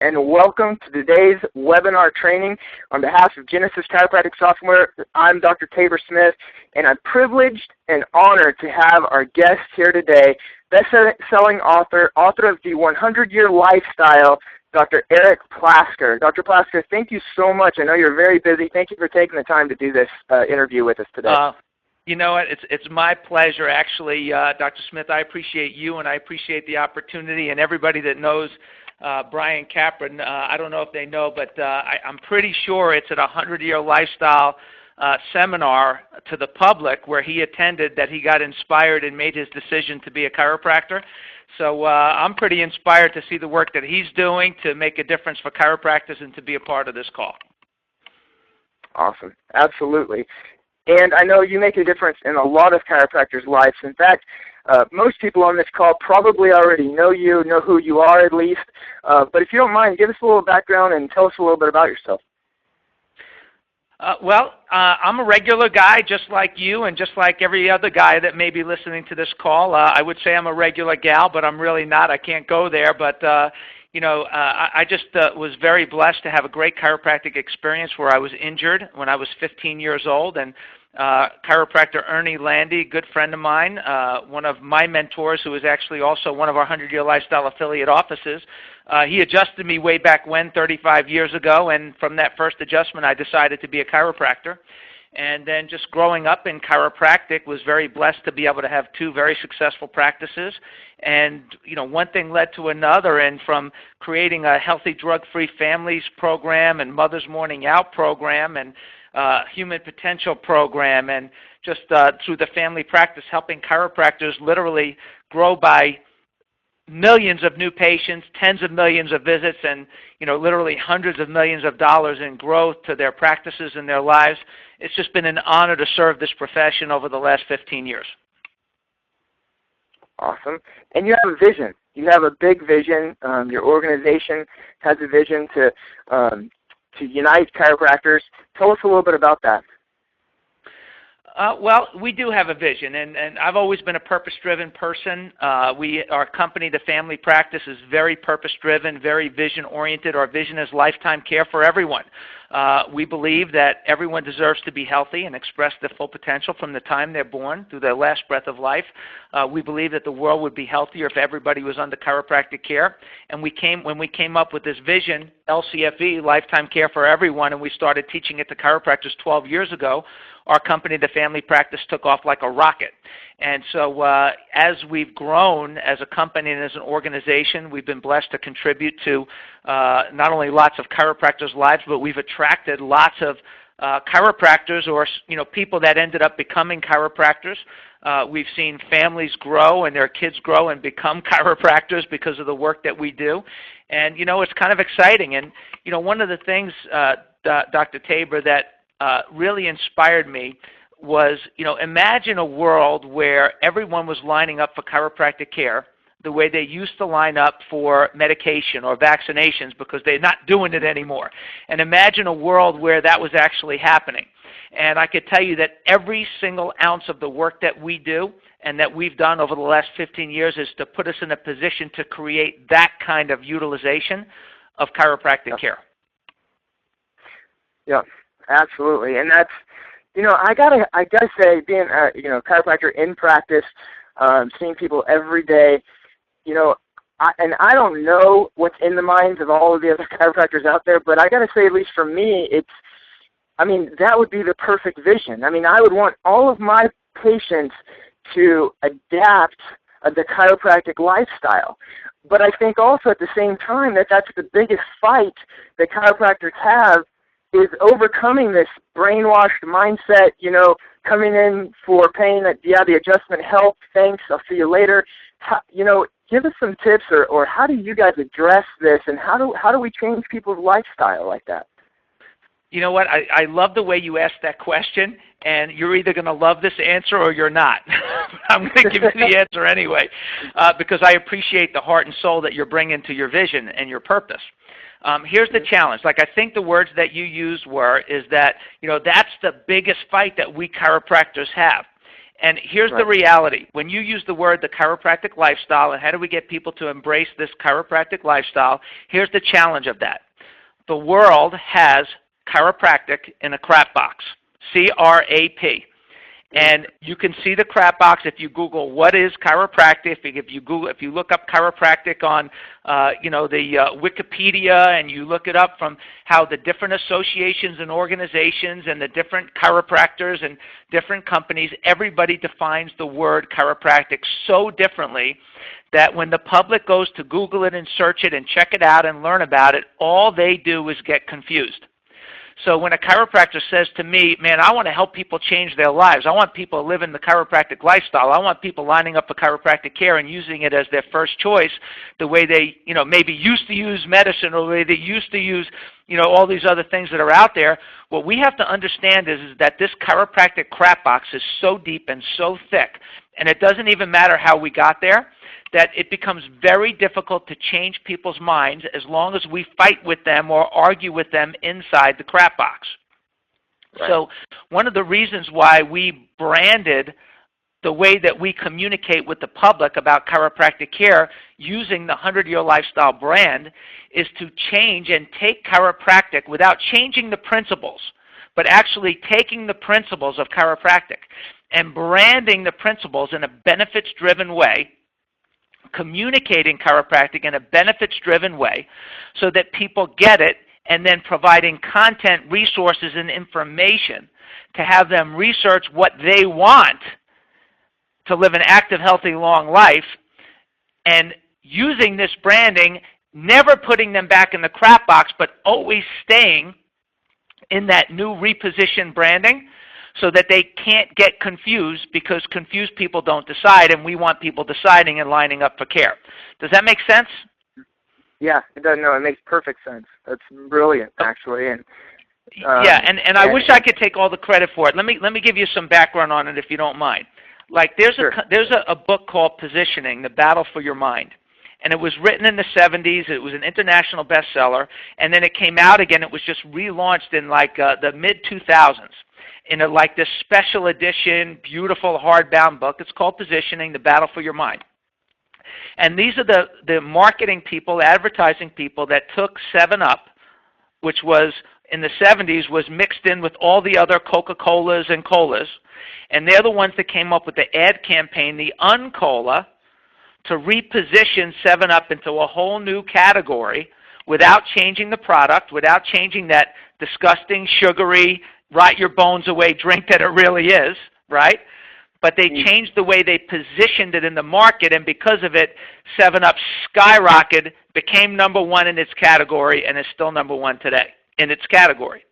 and welcome to today's webinar training. On behalf of Genesis Chiropractic Software, I'm Dr. Tabor Smith, and I'm privileged and honored to have our guest here today, best-selling author of the 100-Year Lifestyle, Dr. Eric Plasker. Dr. Plasker, thank you so much. I know you're very busy. Thank you for taking the time to do this interview with us today. You know what? It's my pleasure, actually, Dr. Smith. I appreciate you, and I appreciate the opportunity, and everybody that knows Brian Capron. I don't know if they know, but I'm pretty sure it's at a 100-Year Lifestyle seminar to the public where he attended that he got inspired and made his decision to be a chiropractor. So I'm pretty inspired to see the work that he's doing to make a difference for chiropractors and to be a part of this call. Awesome. Absolutely. And I know you make a difference in a lot of chiropractors' lives. In fact, most people on this call probably already know you, know who you are at least. But if you don't mind, give us a little background and tell us a little bit about yourself. I'm a regular guy just like you and just like every other guy that may be listening to this call. I would say I'm a regular gal, but I'm really not. I can't go there. But, I just was very blessed to have a great chiropractic experience where I was injured when I was 15 years old. And chiropractor Ernie Landy, good friend of mine, one of my mentors who is actually also one of our 100-Year Lifestyle affiliate offices, he adjusted me way back when, 35 years ago, and from that first adjustment I decided to be a chiropractor. And then just growing up in chiropractic, was very blessed to be able to have two very successful practices. And, one thing led to another, and from creating a healthy drug-free families program and Mother's Morning Out program and Human Potential program, and just through the family practice, helping chiropractors literally grow by millions of new patients, tens of millions of visits, and literally hundreds of millions of dollars in growth to their practices and their lives. It's just been an honor to serve this profession over the last 15 years. Awesome. And you have a vision. You have a big vision. Your organization has a vision to unite chiropractors. Tell us a little bit about that. We do have a vision, and I've always been a purpose-driven person. Our company, the Family Practice, is very purpose-driven, very vision-oriented. Our vision is lifetime care for everyone. We believe that everyone deserves to be healthy and express their full potential from the time they're born through their last breath of life. We believe that the world would be healthier if everybody was under chiropractic care. And when we came up with this vision, LCFE, Lifetime Care for Everyone, and we started teaching it to chiropractors 12 years ago, our company, the Family Practice, took off like a rocket. And so as we've grown as a company and as an organization, we've been blessed to contribute to not only lots of chiropractors' lives, but we've attracted lots of chiropractors or people that ended up becoming chiropractors. We've seen families grow and their kids grow and become chiropractors because of the work that we do. And, it's kind of exciting. And, one of the things, Dr. Tabor, that really inspired me was, imagine a world where everyone was lining up for chiropractic care the way they used to line up for medication or vaccinations because they're not doing it anymore. And imagine a world where that was actually happening. And I could tell you that every single ounce of the work that we do and that we've done over the last 15 years is to put us in a position to create that kind of utilization of chiropractic care. Yeah, absolutely. And that's, I gotta say, being a chiropractor in practice, seeing people every day, I don't know what's in the minds of all of the other chiropractors out there, but I gotta say, at least for me, that would be the perfect vision. I would want all of my patients to adapt the chiropractic lifestyle. But I think also at the same time that's the biggest fight that chiropractors have, is overcoming this brainwashed mindset, coming in for pain, that, the adjustment helped, thanks, I'll see you later. Give us some tips, or how do you guys address this, and how do we change people's lifestyle like that? You know what? I love the way you asked that question, and you're either going to love this answer or you're not. I'm going to give you the answer anyway, because I appreciate the heart and soul that you're bringing to your vision and your purpose. Here's the challenge. I think the words that you used is that, that's the biggest fight that we chiropractors have. And here's the reality. When you use the word the chiropractic lifestyle, and how do we get people to embrace this chiropractic lifestyle, here's the challenge of that. The world has chiropractic in a crap box, C-R-A-P. And you can see the crap box if you Google what is chiropractic. If you look up chiropractic on the Wikipedia, and you look it up from how the different associations and organizations and the different chiropractors and different companies, everybody defines the word chiropractic so differently that when the public goes to Google it and search it and check it out and learn about it, all they do is get confused. So when a chiropractor says to me, man, I want to help people change their lives. I want people to live in the chiropractic lifestyle. I want people lining up for chiropractic care and using it as their first choice the way they, maybe used to use medicine or the way they used to use, all these other things that are out there. What we have to understand is that this chiropractic crap box is so deep and so thick, and it doesn't even matter how we got there, that it becomes very difficult to change people's minds as long as we fight with them or argue with them inside the crap box. Right. So one of the reasons why we branded the way that we communicate with the public about chiropractic care using the 100-Year Lifestyle brand is to change and take chiropractic without changing the principles, but actually taking the principles of chiropractic and branding the principles in a benefits-driven way, communicating chiropractic in a benefits-driven way so that people get it, and then providing content, resources, and information to have them research what they want to live an active, healthy, long life, and using this branding, never putting them back in the crap box, but always staying in that new repositioned branding, so that they can't get confused, because confused people don't decide, and we want people deciding and lining up for care. Does that make sense? Yeah, it does. No, it makes perfect sense. That's brilliant, actually. And I wish I could take all the credit for it. Let me give you some background on it, if you don't mind. Like there's a book called Positioning: The Battle for Your Mind. And it was written in the 70s. It was an international bestseller. And then it came out again. It was just relaunched in the mid-2000s. In this special edition, beautiful hardbound book. It's called Positioning: The Battle for Your Mind. And these are the marketing people, advertising people that took 7-Up, which was in the 70s was mixed in with all the other Coca-Colas and Colas. And they're the ones that came up with the ad campaign, the Uncola, to reposition 7-Up into a whole new category without changing the product, without changing that disgusting, sugary, rot your bones away drink that it really is, right? But they changed the way they positioned it in the market, and because of it, 7-Up skyrocketed, became number one in its category, and is still number one today in its category.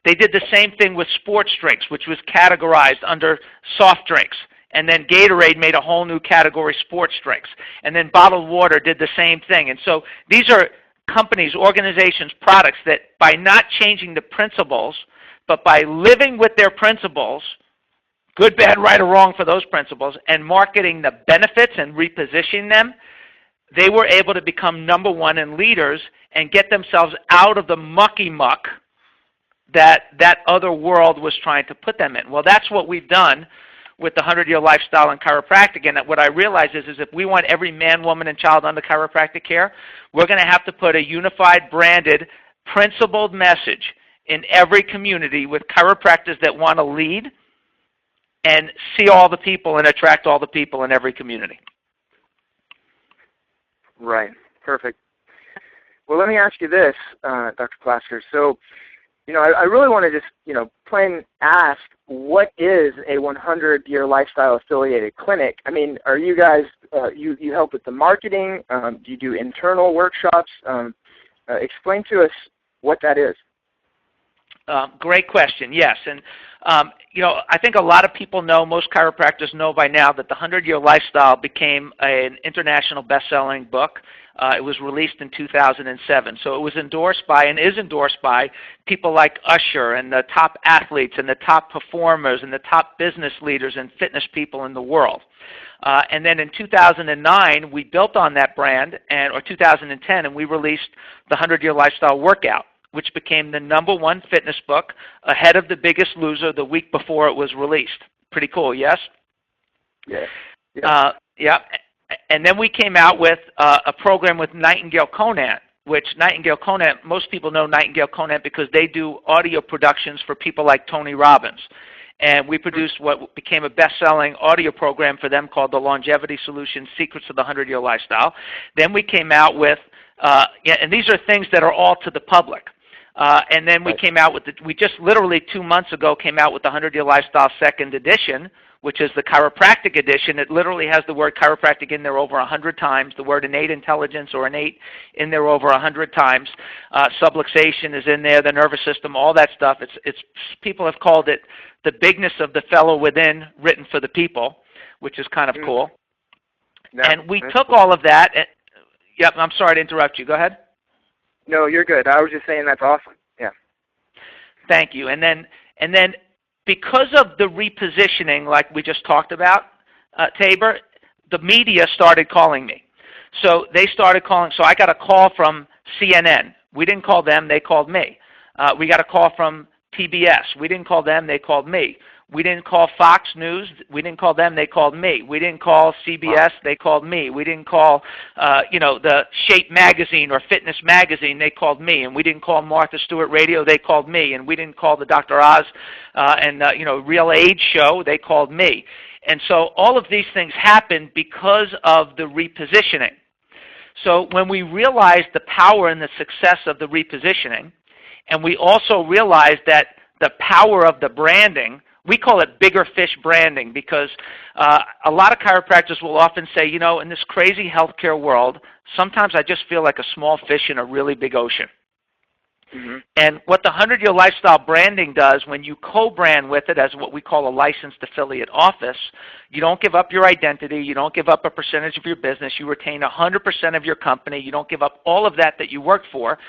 They did the same thing with sports drinks, which was categorized under soft drinks. And then Gatorade made a whole new category, sports drinks. And then bottled water did the same thing. And so these are companies, organizations, products that by not changing the principles, but by living with their principles, good, bad, right, or wrong for those principles, and marketing the benefits and repositioning them, they were able to become number one and leaders and get themselves out of the mucky muck that other world was trying to put them in. Well, that's what we've done with the 100-Year Lifestyle and chiropractic. And what I realize is if we want every man, woman, and child under chiropractic care, we're going to have to put a unified, branded, principled message in every community with chiropractors that want to lead and see all the people and attract all the people in every community. Right. Perfect. Well, let me ask you this, Dr. Plasker. So, I really want to just, plain ask, what is a 100-Year Lifestyle affiliated clinic? I mean, are you guys, you help with the marketing? Do you do internal workshops? Explain to us what that is. Great question, yes. And, I think a lot of people know, most chiropractors know by now, that the 100-Year Lifestyle became an international best-selling book. It was released in 2007. So it was endorsed by and is endorsed by people like Usher and the top athletes and the top performers and the top business leaders and fitness people in the world. And then in 2009, we built on that brand, or 2010, and we released the 100-Year Lifestyle Workout, which became the number one fitness book ahead of The Biggest Loser the week before it was released. Pretty cool, yes? Yeah. Yeah. And then we came out with a program with Nightingale Conant, which Nightingale Conant, most people know Nightingale Conant because they do audio productions for people like Tony Robbins. And we produced what became a best-selling audio program for them called The Longevity Solution, Secrets of the 100-Year Lifestyle. Then we came out with, and these are things that are all to the public. And then we came out with, we just literally 2 months ago came out with the 100-Year Lifestyle second edition, which is the chiropractic edition. It literally has the word chiropractic in there over 100 times, the word innate intelligence or innate in there over 100 times. Subluxation is in there, the nervous system, all that stuff. It's people have called it the bigness of the fellow within, written for the people, which is kind of cool. Yeah, and we took all of that. And, yep, I'm sorry to interrupt you. Go ahead. No, you're good. I was just saying that's awesome. Yeah. Thank you. And then because of the repositioning, like we just talked about, Tabor, the media started calling me. So they started calling. So I got a call from CNN. We didn't call them. They called me. We got a call from PBS. We didn't call them. They called me. We didn't call Fox News. We didn't call them. They called me. We didn't call CBS. They called me. We didn't call, the Shape Magazine or Fitness Magazine. They called me. And we didn't call Martha Stewart Radio. They called me. And we didn't call the Dr. Oz Real Age Show. They called me. And so all of these things happened because of the repositioning. So when we realized the power and the success of the repositioning, and we also realized that the power of the branding, we call it bigger fish branding because a lot of chiropractors will often say, in this crazy healthcare world, sometimes I just feel like a small fish in a really big ocean. Mm-hmm. And what the 100-Year Lifestyle branding does, when you co-brand with it as what we call a licensed affiliate office, you don't give up your identity, you don't give up a percentage of your business, you retain 100% of your company, you don't give up all of that you work for.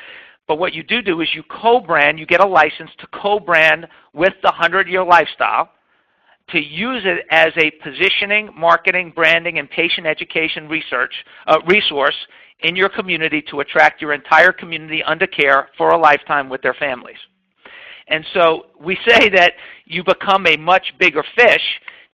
But what you do is you co-brand, you get a license to co-brand with the 100-Year Lifestyle to use it as a positioning, marketing, branding, and patient education resource in your community to attract your entire community under care for a lifetime with their families. And so we say that you become a much bigger fish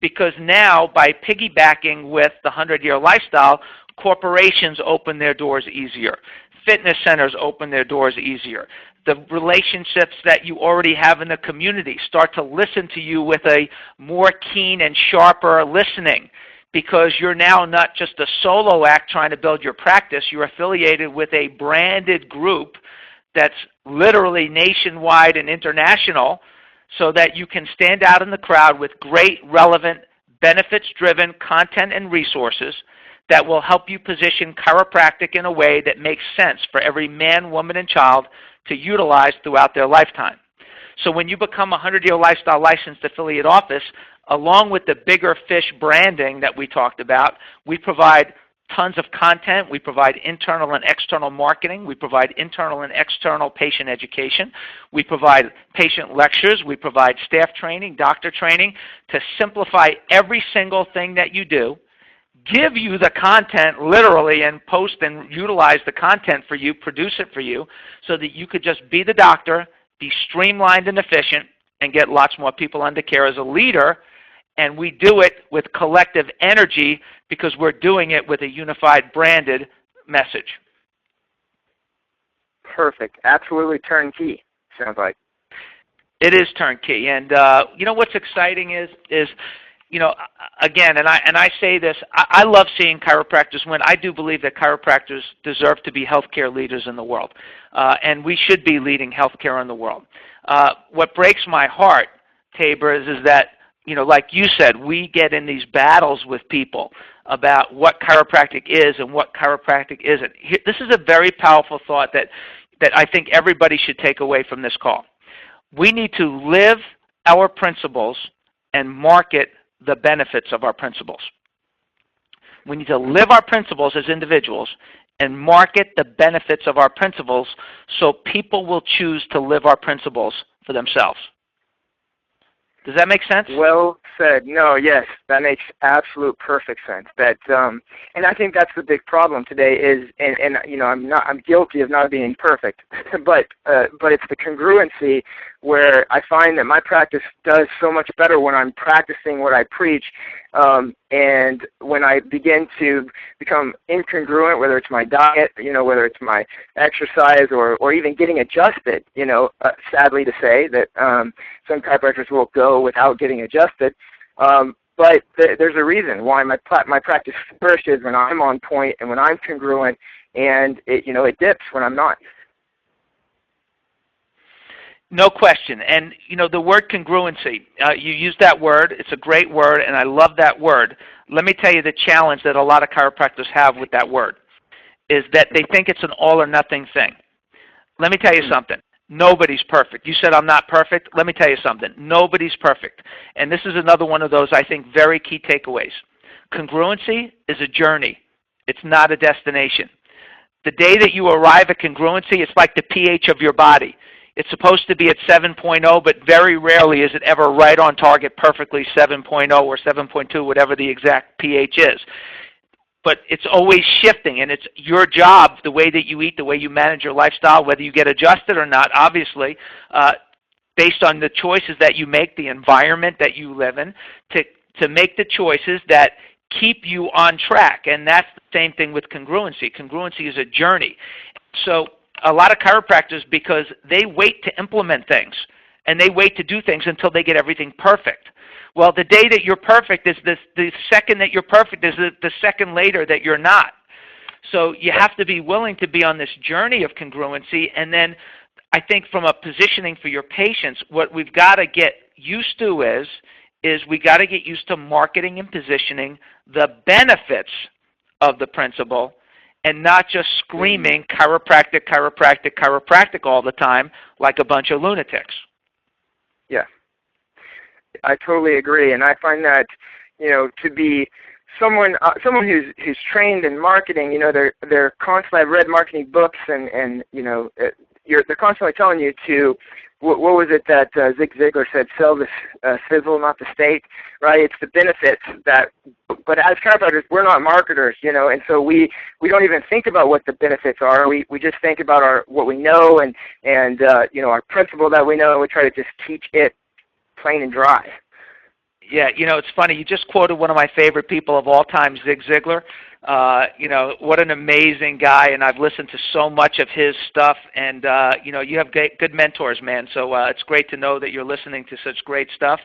because now by piggybacking with the 100-Year Lifestyle, corporations open their doors easier. Fitness centers open their doors easier. The relationships that you already have in the community start to listen to you with a more keen and sharper listening because you're now not just a solo act trying to build your practice. You're affiliated with a branded group that's literally nationwide and international so that you can stand out in the crowd with great, relevant, benefits-driven content and resources that will help you position chiropractic in a way that makes sense for every man, woman, and child to utilize throughout their lifetime. So when you become a 100-Year Lifestyle licensed affiliate office, along with the bigger fish branding that we talked about, we provide tons of content. We provide internal and external marketing. We provide internal and external patient education. We provide patient lectures. We provide staff training, doctor training to simplify every single thing that you do, give you the content literally and post and utilize the content for you, produce it for you so that you could just be the doctor, be streamlined and efficient, and get lots more people under care as a leader. And we do it with collective energy because we're doing it with a unified branded message. Perfect. Absolutely turnkey, sounds like. It is turnkey. And what's exciting is again, and I say this, I love seeing chiropractors win. I do believe that chiropractors deserve to be healthcare leaders in the world, and we should be leading healthcare in the world. What breaks my heart, Tabor, is that, like you said, we get in these battles with people about what chiropractic is and what chiropractic isn't. This is a very powerful thought that I think everybody should take away from this call. We need to live our principles and market the benefits of our principles. We need to live our principles as individuals and market the benefits of our principles so people will choose to live our principles for themselves. Does that make sense? Well said. No, yes, that makes absolute perfect sense. And I think that's the big problem today is, and I'm guilty of not being perfect, but it's the congruency where I find that my practice does so much better when I'm practicing what I preach, and when I begin to become incongruent, whether it's my diet, whether it's my exercise, or even getting adjusted. Sadly to say that some chiropractors will go without getting adjusted. But there's a reason why my practice flourishes when I'm on point and when I'm congruent, and it dips when I'm not. No question. And, the word congruency, you use that word. It's a great word, and I love that word. Let me tell you the challenge that a lot of chiropractors have with that word is that they think it's an all-or-nothing thing. Let me tell you something. Nobody's perfect. You said I'm not perfect. Let me tell you something. Nobody's perfect. And this is another one of those, I think, very key takeaways. Congruency is a journey. It's not a destination. The day that you arrive at congruency, it's like the pH of your body. It's supposed to be at 7.0, but very rarely is it ever right on target perfectly 7.0 or 7.2, whatever the exact pH is. But it's always shifting, and it's your job, the way that you eat, the way you manage your lifestyle, whether you get adjusted or not, obviously, based on the choices that you make, the environment that you live in, to make the choices that keep you on track. And that's the same thing with congruency. Congruency is a journey. So a lot of chiropractors, because they wait to implement things, and they wait to do things until they get everything perfect. Well, the day that you're perfect is the second that you're perfect is the second later that you're not. So you have to be willing to be on this journey of congruency. And then I think from a positioning for your patients, what we've got to get used to is we got to get used to marketing and positioning the benefits of the principle and not just screaming chiropractic, chiropractic, chiropractic all the time like a bunch of lunatics. Yeah. I totally agree, and I find that to be someone who's trained in marketing. They're constantly, I've read marketing books, and they're constantly telling you to what was it that Zig Ziglar said? Sell the sizzle, not the steak, right? It's the benefits that. But as chiropractors, we're not marketers, and so we don't even think about what the benefits are. We just think about what we know and our principle that we know, and we try to just teach it plain and dry. Yeah, it's funny. You just quoted one of my favorite people of all time, Zig Ziglar. What an amazing guy, and I've listened to so much of his stuff. And you have good mentors, man. So it's great to know that you're listening to such great stuff.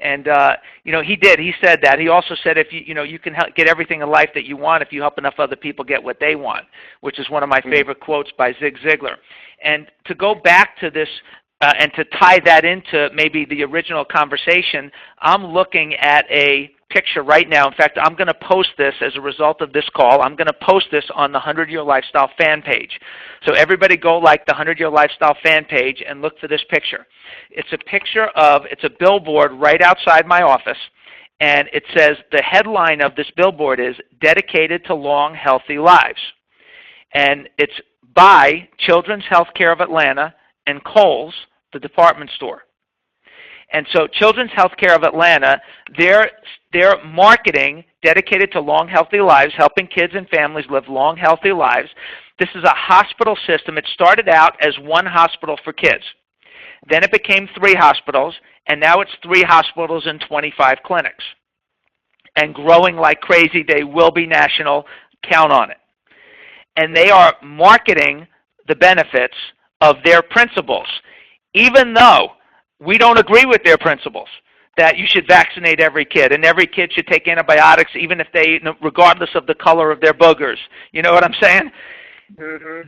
And he said that. He also said if you can get everything in life that you want if you help enough other people get what they want, which is one of my favorite quotes by Zig Ziglar. And to go back to this. And to tie that into maybe the original conversation, I'm looking at a picture right now. In fact, I'm going to post this as a result of this call. I'm going to post this on the 100-Year Lifestyle fan page. So everybody go like the 100-Year Lifestyle fan page and look for this picture. It's a billboard right outside my office, and it says the headline of this billboard is Dedicated to Long, Healthy Lives. And it's by Children's Healthcare of Atlanta and Kohl's, the department store. And so Children's Healthcare of Atlanta, their marketing dedicated to long, healthy lives, helping kids and families live long, healthy lives. This is a hospital system. It started out as one hospital for kids. Then it became 3 hospitals, and now it's 3 hospitals and 25 clinics. And growing like crazy. They will be national. Count on it. And they are marketing the benefits of their principles, even though we don't agree with their principles, that you should vaccinate every kid and every kid should take antibiotics even if regardless of the color of their boogers. You know what I'm saying? Mm-hmm.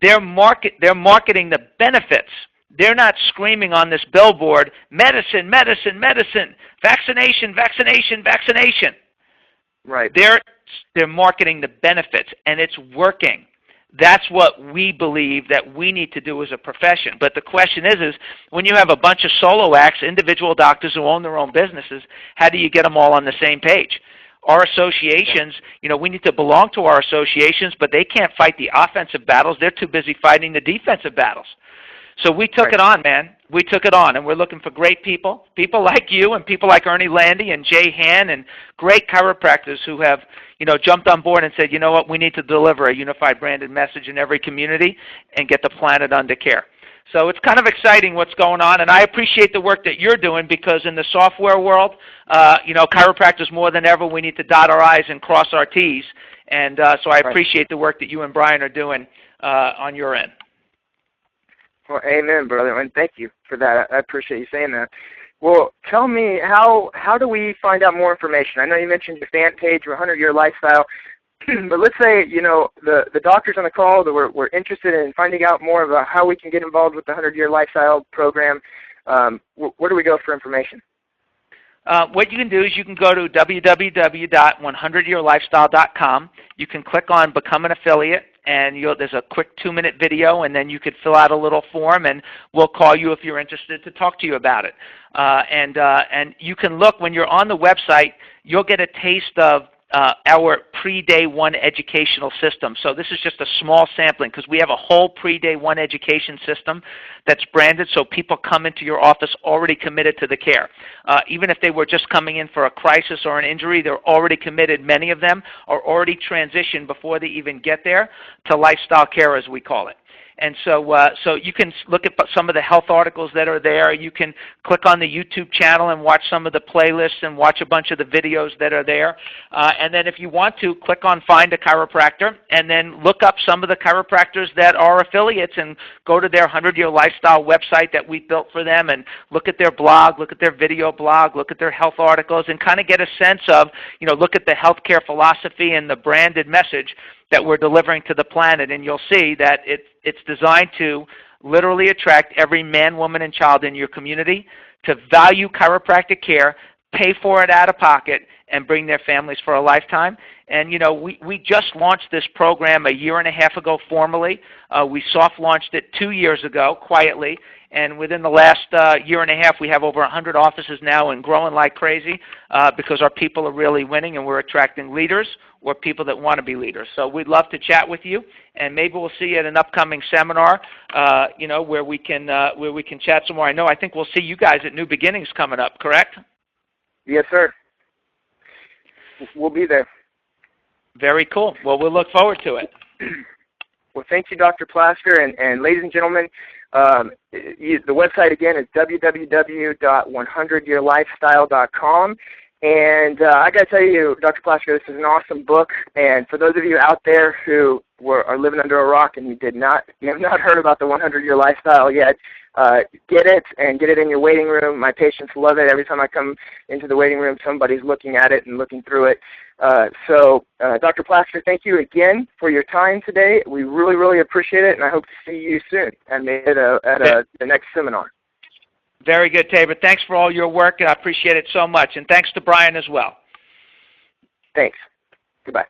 They're marketing the benefits. They're not screaming on this billboard, medicine, medicine, medicine, vaccination, vaccination, vaccination. Right. They're marketing the benefits, and it's working. That's what we believe that we need to do as a profession. But the question is when you have a bunch of solo acts, individual doctors who own their own businesses, how do you get them all on the same page? Our associations, we need to belong to our associations, but they can't fight the offensive battles. They're too busy fighting the defensive battles. So we took it on, man. We took it on, and we're looking for great people like you and people like Ernie Landy and Jay Han and great chiropractors who have, jumped on board and said, you know what, we need to deliver a unified branded message in every community and get the planet under care. So it's kind of exciting what's going on, and I appreciate the work that you're doing because in the software world, chiropractors more than ever, we need to dot our I's and cross our T's, and so I appreciate the work that you and Brian are doing on your end. Well, amen, brother, and thank you for that. I appreciate you saying that. Well, tell me, how do we find out more information? I know you mentioned your fan page, your 100-year lifestyle, but let's say, the doctors on the call that were interested in finding out more about how we can get involved with the 100-year lifestyle program. Where do we go for information? What you can do is you can go to www.100yearlifestyle.com. You can click on Become an Affiliate, and there's a quick 2-minute video, and then you could fill out a little form, and we'll call you if you're interested to talk to you about it. And you can look, when you're on the website, you'll get a taste of our pre-day one educational system. So this is just a small sampling because we have a whole pre-day one education system that's branded so people come into your office already committed to the care. Even if they were just coming in for a crisis or an injury, they're already committed. Many of them are already transitioned before they even get there to lifestyle care, as we call it. And so you can look at some of the health articles that are there. You can click on the YouTube channel and watch some of the playlists and watch a bunch of the videos that are there. And then if you want to, click on Find a Chiropractor and then look up some of the chiropractors that are affiliates and go to their 100-Year Lifestyle website that we built for them and look at their blog, look at their video blog, look at their health articles, and kind of get a sense of, look at the healthcare philosophy and the branded message that we're delivering to the planet, and you'll see that it's designed to literally attract every man, woman, and child in your community to value chiropractic care, pay for it out of pocket, and bring their families for a lifetime. And, we just launched this program a year and a half ago formally. We soft launched it 2 years ago quietly, and within the last year and a half, we have over 100 offices now and growing like crazy because our people are really winning and we're attracting leaders or people that want to be leaders. So we'd love to chat with you, and maybe we'll see you at an upcoming seminar, where we can chat some more. I think we'll see you guys at New Beginnings coming up, correct? Yes, sir. We'll be there. Very cool. Well, we'll look forward to it. Well, thank you, Dr. Plasker, and ladies and gentlemen, the website again is www.100yearlifestyle.com. And I got to tell you, Dr. Plasker, this is an awesome book. And for those of you out there who are living under a rock and you have not heard about the 100-Year Lifestyle yet, get it and get it in your waiting room. My patients love it. Every time I come into the waiting room, somebody's looking at it and looking through it. So, Dr. Plasker, thank you again for your time today. We really, really appreciate it, and I hope to see you soon at the next seminar. Very good, Tabor. Thanks for all your work, and I appreciate it so much. And thanks to Brian as well. Thanks. Goodbye.